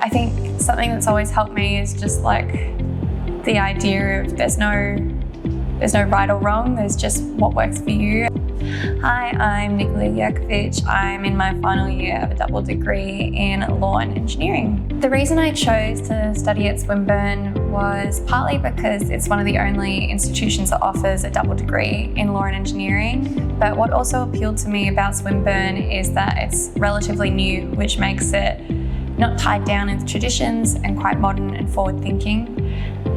I think something that's always helped me is just like the idea of there's no right or wrong, there's just what works for you. Hi, I'm Nicola Jerkovic. I'm in my final year of a double degree in law and engineering. The reason I chose to study at Swinburne was partly because it's one of the only institutions that offers a double degree in law and engineering. But what also appealed to me about Swinburne is that it's relatively new, which makes it not tied down into traditions and quite modern and forward-thinking.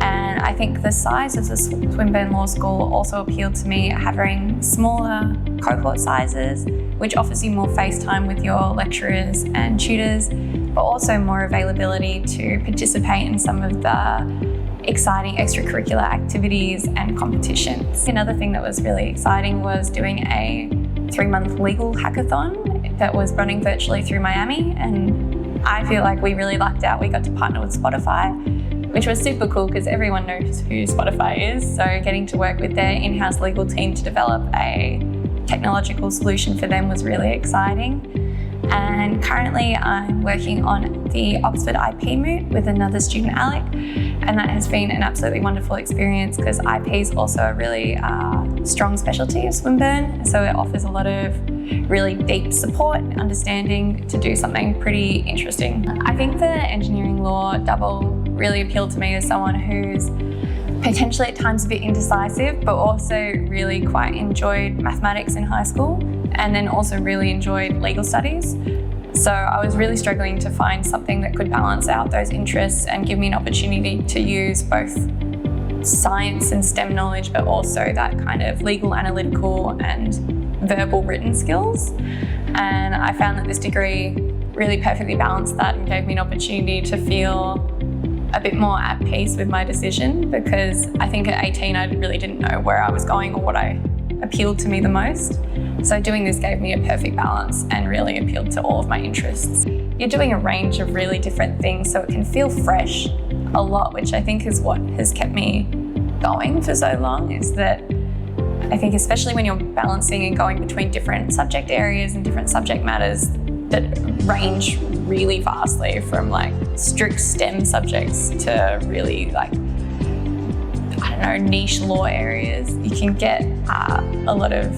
And I think the size of the Swinburne Law School also appealed to me, having smaller cohort sizes, which offers you more face time with your lecturers and tutors, but also more availability to participate in some of the exciting extracurricular activities and competitions. Another thing that was really exciting was doing a 3-month legal hackathon that was running virtually through Miami, and I feel like we really lucked out. We got to partner with Spotify, which was super cool because everyone knows who Spotify is. So getting to work with their in-house legal team to develop a technological solution for them was really exciting. And currently I'm working on the Oxford IP Moot with another student, Alec, and that has been an absolutely wonderful experience because IP is also a really strong specialty of Swinburne, so it offers a lot of really deep support and understanding to do something pretty interesting. I think the engineering law double really appealed to me as someone who's potentially at times a bit indecisive, but also really quite enjoyed mathematics in high school and then also really enjoyed legal studies. So I was really struggling to find something that could balance out those interests and give me an opportunity to use both science and STEM knowledge, but also that kind of legal, analytical and verbal written skills. And I found that this degree really perfectly balanced that and gave me an opportunity to feel a bit more at peace with my decision, because I think at 18 I really didn't know where I was going or what appealed to me the most. So doing this gave me a perfect balance and really appealed to all of my interests. You're doing a range of really different things, so it can feel fresh a lot, which I think is what has kept me going for so long, is that I think especially when you're balancing and going between different subject areas and different subject matters that range really vastly, from like strict STEM subjects to really like, I don't know, niche law areas, you can get a lot of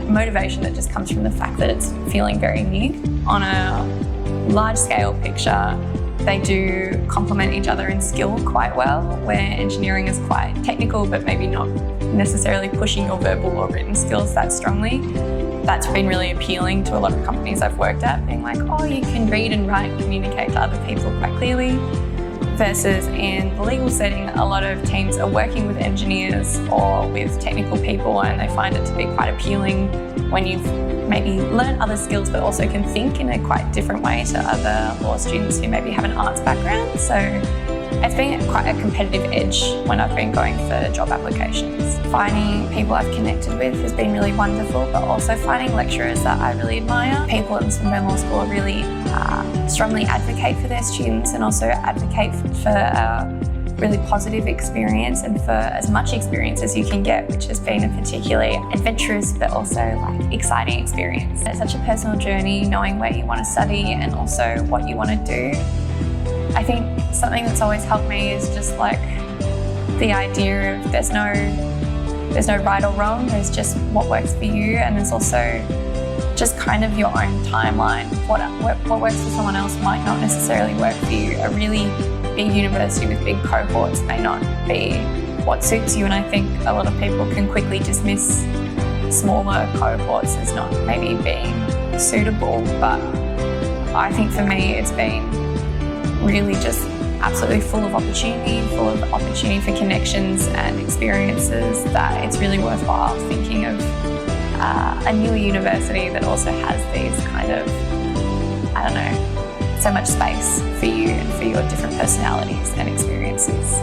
motivation that just comes from the fact that it's feeling very new. On a large scale picture, they do complement each other in skill quite well, where engineering is quite technical but maybe not necessarily pushing your verbal or written skills that strongly. That's been really appealing to a lot of companies I've worked at, being like, oh, you can read and write and communicate to other people quite clearly. Versus in the legal setting, a lot of teams are working with engineers or with technical people, and they find it to be quite appealing when you've maybe learned other skills but also can think in a quite different way to other law students who maybe have an arts background. So it's been quite a competitive edge when I've been going for job applications. Finding people I've connected with has been really wonderful, but also finding lecturers that I really admire. People at the Swinburne Law School really strongly advocate for their students and also advocate for a really positive experience and for as much experience as you can get, which has been a particularly adventurous but also like exciting experience. It's such a personal journey, knowing where you want to study and also what you want to do. I think something that's always helped me is just like the idea of there's no right or wrong, there's just what works for you, and there's also just kind of your own timeline. What works for someone else might not necessarily work for you. A really big university with big cohorts may not be what suits you, and I think a lot of people can quickly dismiss smaller cohorts as not maybe being suitable, but I think for me it's been really just absolutely full of opportunity for connections and experiences, that it's really worthwhile thinking of a newer university that also has these kind of, I don't know, so much space for you and for your different personalities and experiences.